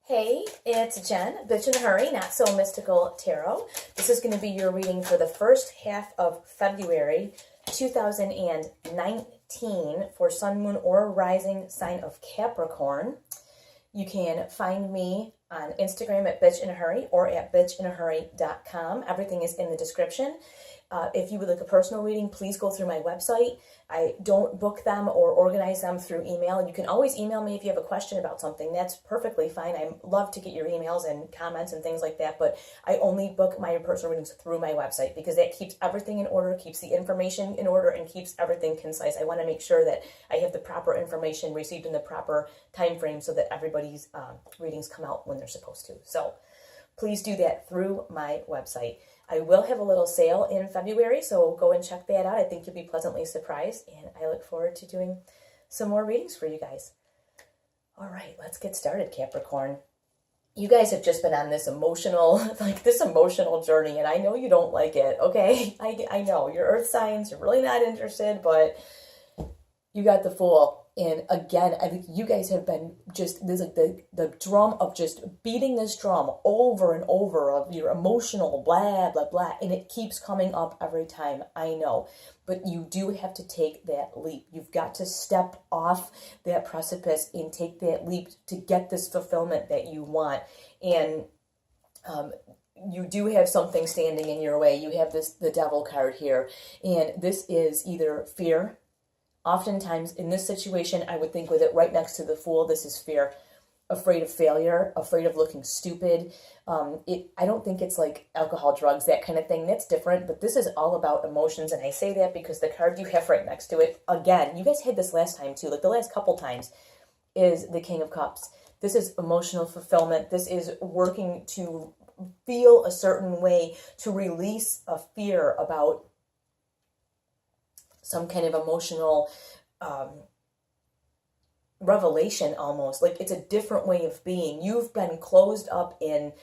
Hey, it's Jen, Bitch in a Hurry, Not So Mystical Tarot. This is going to be your reading for the first half of February 2019 for Sun, Moon, or Rising sign of Capricorn. You can find me on Instagram at Bitch in a Hurry or at bitchinahurry.com. Everything is in the description. If you would like a personal reading, please go through my website. I don't book them or organize them through email. You can always email me if you have a question about something. That's perfectly fine. I love to get your emails and comments and things like that, but I only book my personal readings through my website because that keeps everything in order, keeps the information in order, and keeps everything concise. I want to make sure that I have the proper information received in the proper time frame so that everybody's readings come out when they're supposed to. So please do that through my website. I will have a little sale in February, so go and check that out. I think you'll be pleasantly surprised, and I look forward to doing some more readings for you guys. All right, let's get started, Capricorn. You guys have just been on this emotional journey, and I know you don't like it, okay? I know, you're earth signs, you're really not interested, but you got the Fool. And again, I think you guys have been just, there's like the drum of just beating this drum over and over of your emotional blah, blah, blah. And it keeps coming up every time, I know. But you do have to take that leap. You've got to step off that precipice and take that leap to get this fulfillment that you want. And you do have something standing in your way. You have the Devil card here. And this is either fear. Oftentimes, in this situation, I would think with it right next to the Fool, this is fear. Afraid of failure, afraid of looking stupid. I don't think it's like alcohol, drugs, that kind of thing. That's different, but this is all about emotions, and I say that because the card you have right next to it, again, you guys had this last time too, like the last couple times, is the King of Cups. This is emotional fulfillment. This is working to feel a certain way, to release a fear about some kind of emotional revelation almost. Like it's a different way of being. You've been closed up in,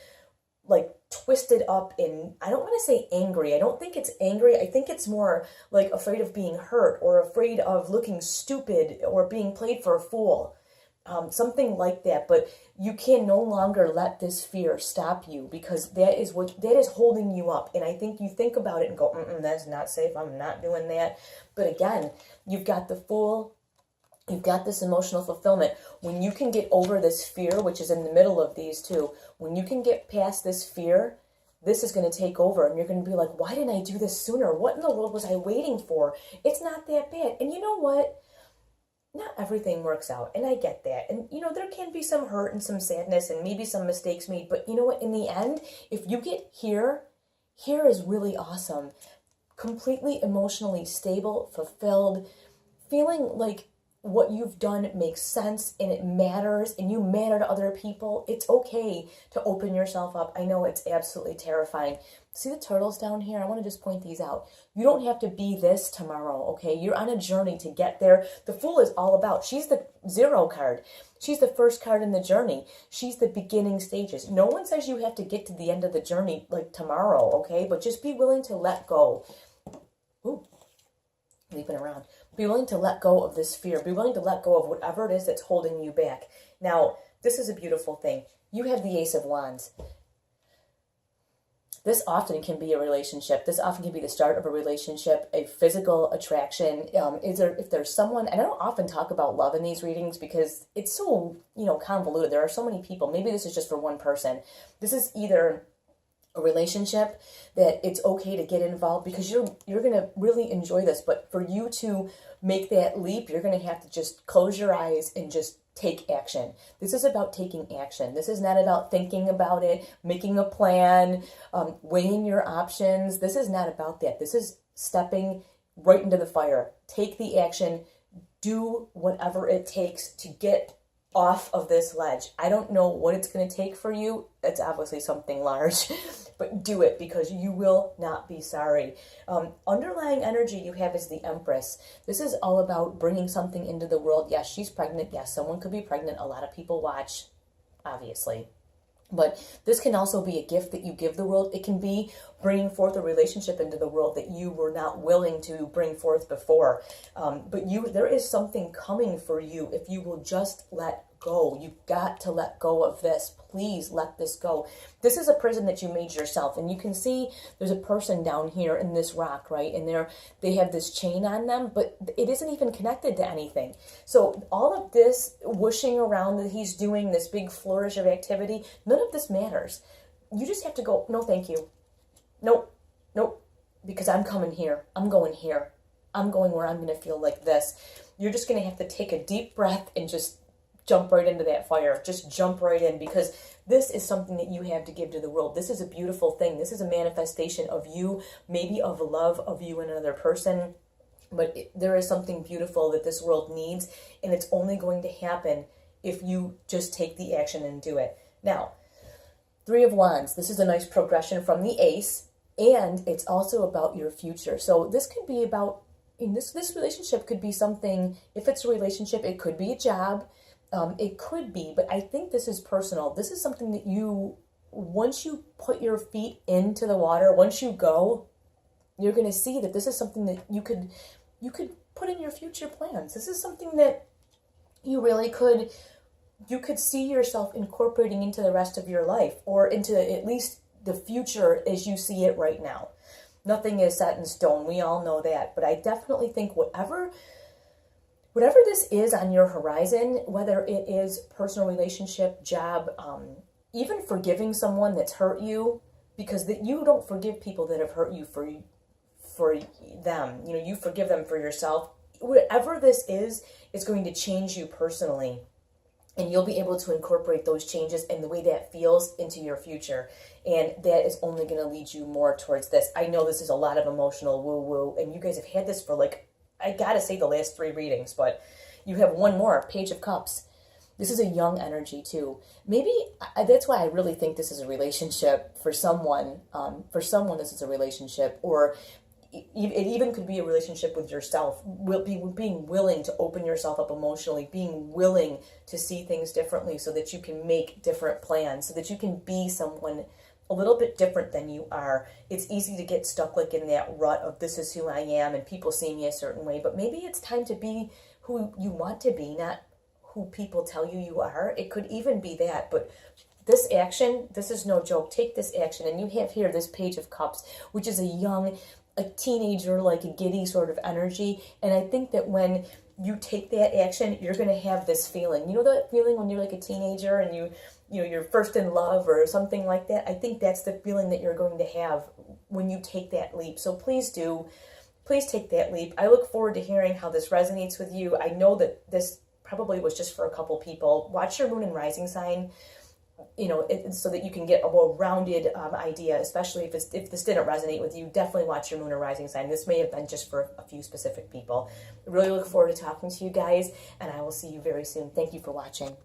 like twisted up in, I don't want to say angry. I don't think it's angry. I think it's more like afraid of being hurt or afraid of looking stupid or being played for a fool. Something like that, but you can no longer let this fear stop you because that is holding you up. And I think you think about it and go, that's not safe. I'm not doing that. But again, you've got the Fool. You've got this emotional fulfillment. When you can get over this fear, which is in the middle of these two, when you can get past this fear, this is going to take over and you're going to be like, why didn't I do this sooner? What in the world was I waiting for? It's not that bad. And you know what? Not everything works out, and I get that. And, there can be some hurt and some sadness and maybe some mistakes made, but you know what? In the end, if you get here is really awesome. Completely emotionally stable, fulfilled, feeling like what you've done makes sense and it matters and you matter to other people. It's okay to open yourself up. I know it's absolutely terrifying. See the turtles down here? I want to just point these out. You don't have to be this tomorrow, okay? You're on a journey to get there. The Fool is all about, she's the 0 card. She's the first card in the journey. She's the beginning stages. No one says you have to get to the end of the journey like tomorrow, okay? But just be willing to let go. Ooh, leaping around. Be willing to let go of this fear. Be willing to let go of whatever it is that's holding you back. Now, this is a beautiful thing. You have the Ace of Wands. This often can be a relationship. This often can be the start of a relationship, a physical attraction. If there's someone, and I don't often talk about love in these readings because it's so, convoluted. There are so many people. Maybe this is just for one person. This is either a relationship that it's okay to get involved because you're going to really enjoy this. But for you to make that leap, you're going to have to just close your eyes and just take action. This is about taking action. This is not about thinking about it, making a plan, weighing your options. This is not about that. This is stepping right into the fire. Take the action. Do whatever it takes to get off of this ledge. I don't know what it's going to take for you. It's obviously something large, but do it because you will not be sorry. Underlying energy you have is the Empress. This is all about bringing something into the world. Yes, she's pregnant. Yes, someone could be pregnant. A lot of people watch, obviously. But this can also be a gift that you give the world. It can be bringing forth a relationship into the world that you were not willing to bring forth before. But there is something coming for you if you will just let go. You got to let go of this. Please let this go. This is a prison that you made yourself. And you can see there's a person down here in this rock, right? And they have this chain on them, but it isn't even connected to anything. So all of this whooshing around that he's doing, this big flourish of activity, none of this matters. You just have to go, no, thank you. Nope, nope, because I'm coming here. I'm going here. I'm going where I'm going to feel like this. You're just going to have to take a deep breath and just jump right into that fire. Just jump right in, because this is something that you have to give to the world. This is a beautiful thing. This is a manifestation of you, maybe of love of you and another person. But there is something beautiful that this world needs, and it's only going to happen if you just take the action and do it. Now, Three of Wands. This is a nice progression from the Ace, and it's also about your future. So this could be about, in this relationship could be something, if it's a relationship, it could be a job, it could be, but I think this is personal. This is something that you, once you put your feet into the water, once you go, you're going to see that this is something that you could put in your future plans. This is something that you really could, you could see yourself incorporating into the rest of your life, or into at least the future as you see it right now. Nothing is set in stone. We all know that. But I definitely think whatever this is on your horizon, whether it is personal relationship, job, even forgiving someone that's hurt you, because you don't forgive people that have hurt you for them. You know, you forgive them for yourself. Whatever this is going to change you personally. And you'll be able to incorporate those changes and the way that feels into your future. And that is only going to lead you more towards this. I know this is a lot of emotional woo-woo, and you guys have had this for, like, I gotta say the last 3 readings, but you have one more, Page of Cups. This is a young energy too. Maybe that's why I really think this is a relationship for someone. For someone, this is a relationship, or it even could be a relationship with yourself. Being willing to open yourself up emotionally, being willing to see things differently so that you can make different plans, so that you can be someone a little bit different than you are. It's easy to get stuck like in that rut of this is who I am and people see me a certain way, but maybe it's time to be who you want to be, not who people tell you you are. It could even be that, but this action, this is no joke. Take this action, and you have here this Page of Cups, which is a teenager, like a giddy sort of energy. And I think that when you take that action, you're going to have this feeling. You know that feeling when you're like a teenager and you're first in love or something like that? I think that's the feeling that you're going to have when you take that leap. So please take that leap. I look forward to hearing how this resonates with you. I know that this probably was just for a couple people. Watch your moon and rising sign, so that you can get a more rounded idea, especially if this didn't resonate with you. Definitely watch your moon or rising sign. This may have been just for a few specific people. I really look forward to talking to you guys, and I will see you very soon. Thank you for watching.